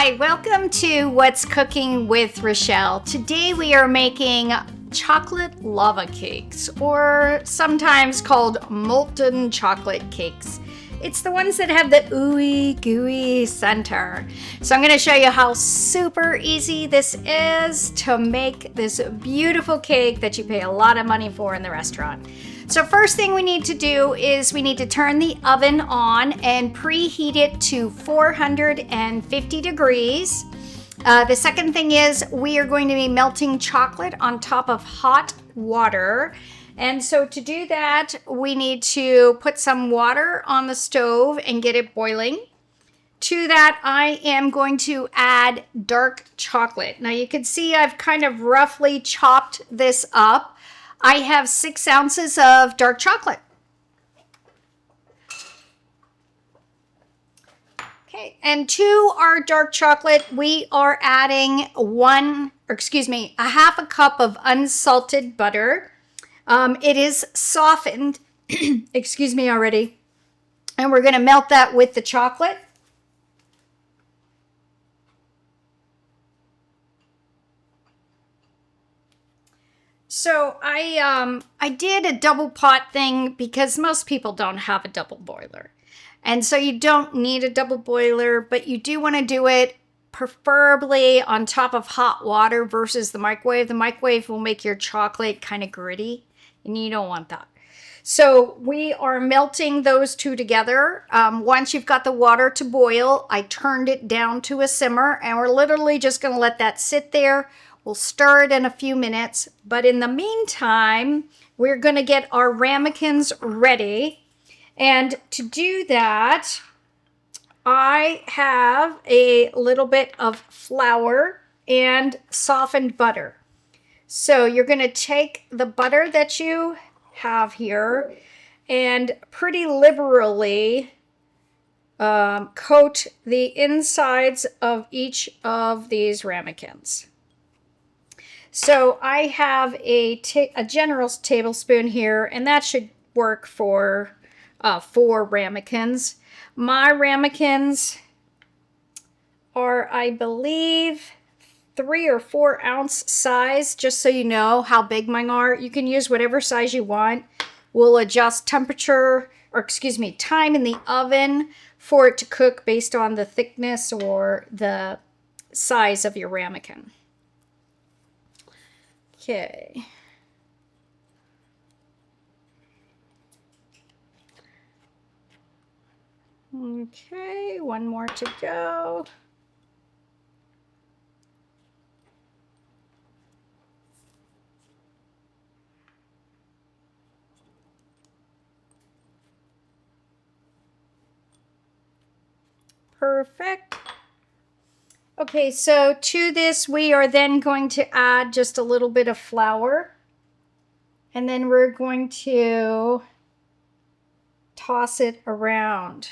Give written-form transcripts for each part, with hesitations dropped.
Hi, welcome to What's Cooking with Rochelle. Today we are making chocolate lava cakes, or sometimes called molten chocolate cakes. It's the ones that have the ooey gooey center. So I'm going to show you how super easy this is to make this beautiful cake that you pay a lot of money for in the restaurant. So first thing we need to do is we need to turn the oven on and preheat it to 450 degrees. The second thing is we are going to be melting chocolate on top of hot water. And so to do that, we need to put some water on the stove and get it boiling. To that, I am going to add dark chocolate. Now you can see I've kind of roughly chopped this up. I have 6 ounces of dark chocolate. Okay, and to our dark chocolate, we are adding a half a cup of unsalted butter. It is softened, excuse me already, and we're going to melt that with the chocolate. So I did a double pot thing because most people don't have a double boiler. And so you don't need a double boiler, but you do want to do it preferably on top of hot water versus the microwave. The microwave will make your chocolate kind of gritty, and you don't want that. So we are melting those two together. Once you've got the water to boil, I turned it down to a simmer, and we're literally just going to let that sit there. We'll stir it in a few minutes, but in the meantime, we're going to get our ramekins ready. And to do that, I have a little bit of flour and softened butter. So you're going to take the butter that you have here and pretty liberally coat the insides of each of these ramekins. So I have a generous tablespoon here, and that should work for 4 ramekins. My ramekins are, I believe, 3 or 4 ounce size, just so you know how big mine are. You can use whatever size you want. We'll adjust time in the oven for it to cook based on the thickness or the size of your ramekin. Okay. Okay, one more to go. Perfect. Okay, so to this, we are then going to add just a little bit of flour. And then we're going to toss it around.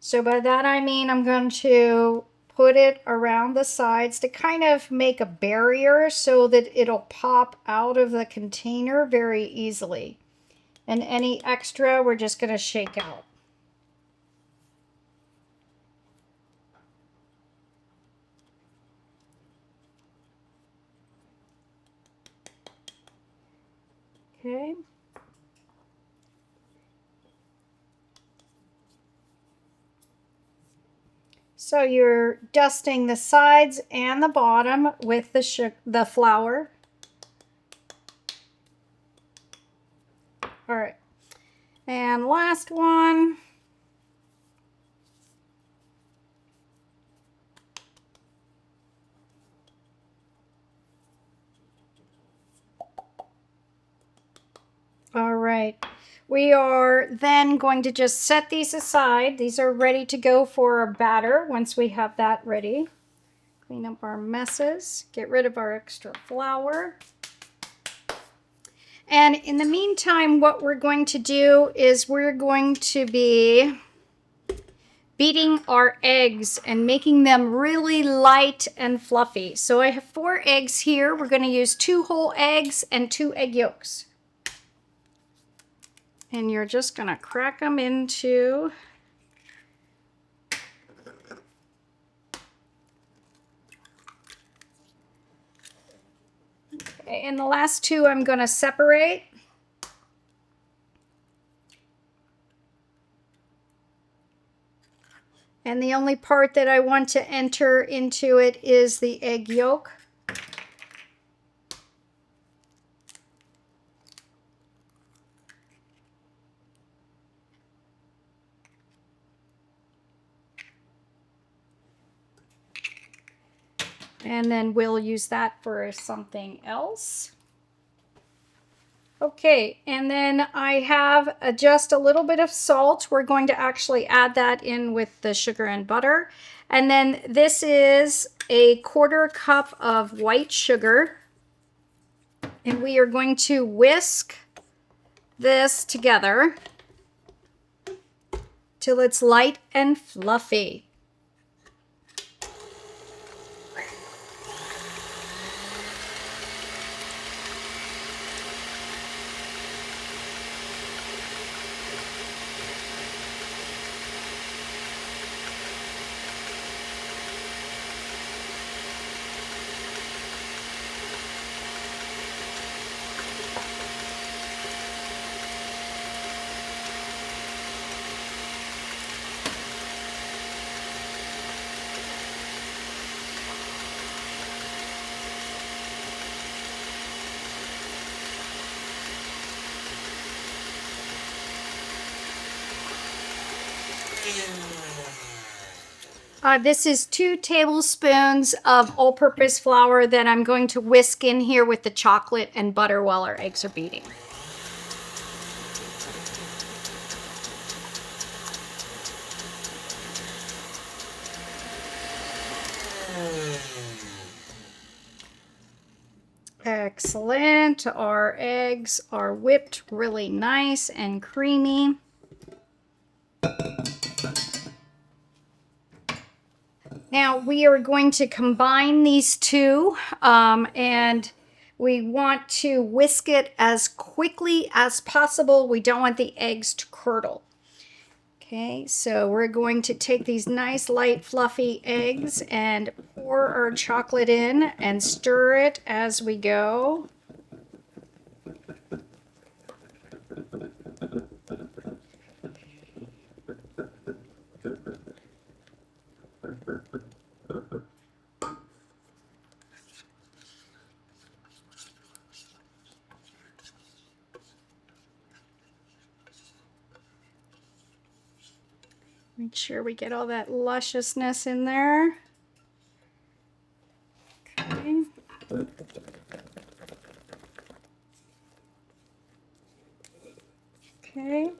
So by that I mean I'm going to put it around the sides to kind of make a barrier so that it'll pop out of the container very easily. And any extra, we're just going to shake out. Okay. So you're dusting the sides and the bottom with the flour. All right. And last one. All right. We are then going to just set these aside. These are ready to go for our batter once we have that ready. Clean up our messes, get rid of our extra flour. And in the meantime, what we're going to do is we're going to be beating our eggs and making them really light and fluffy. So I have 4 eggs here. We're going to use 2 whole eggs and 2 egg yolks. And you're just going to crack them into And the last two I'm going to separate. And the only part that I want to enter into it is the egg yolk. And then we'll use that for something else. Okay, and then I have just a little bit of salt. We're going to actually add that in with the sugar and butter. And then this is a 1/4 cup of white sugar. And we are going to whisk this together till it's light and fluffy. This is 2 tablespoons of all-purpose flour that I'm going to whisk in here with the chocolate and butter while our eggs are beating. Excellent. Our eggs are whipped really nice and creamy. Now we are going to combine these two and we want to whisk it as quickly as possible. We don't want the eggs to curdle. Okay, so we're going to take these nice light fluffy eggs and pour our chocolate in and stir it as we go. Make sure we get all that lusciousness in there. Okay. Okay.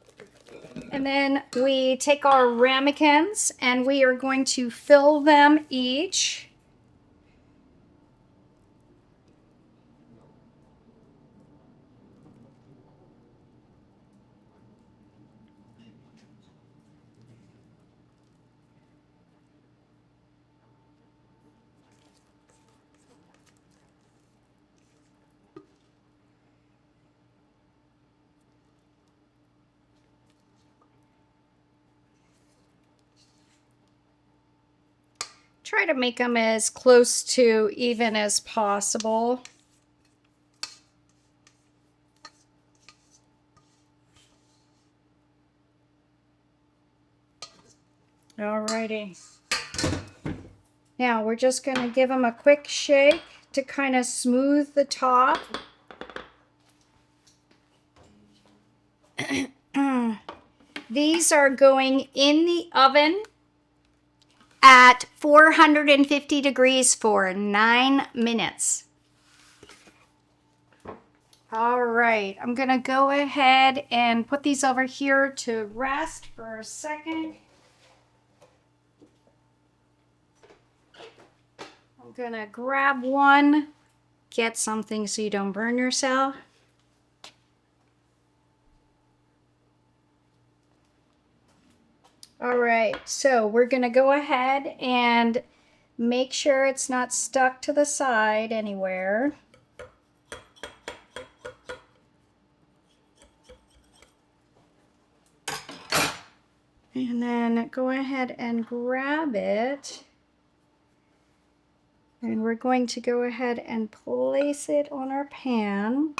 And then we take our ramekins and we are going to fill them each. Try to make them as close to even as possible. Alrighty. Now we're just going to give them a quick shake to kind of smooth the top. These are going in the oven at 450 degrees for 9 minutes. All right, I'm gonna go ahead and put these over here to rest for a second. I'm gonna grab one, get something so you don't burn yourself. All right, so we're gonna go ahead and make sure it's not stuck to the side anywhere. And then go ahead and grab it. And we're going to go ahead and place it on our pan.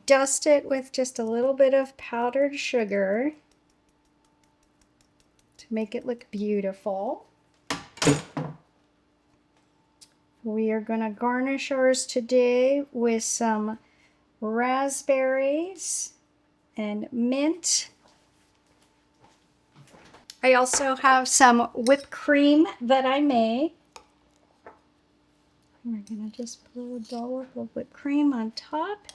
Dust it with just a little bit of powdered sugar to make it look beautiful. We are going to garnish ours today with some raspberries and mint. I also have some whipped cream that I made. We're going to just put a dollop of whipped cream on top.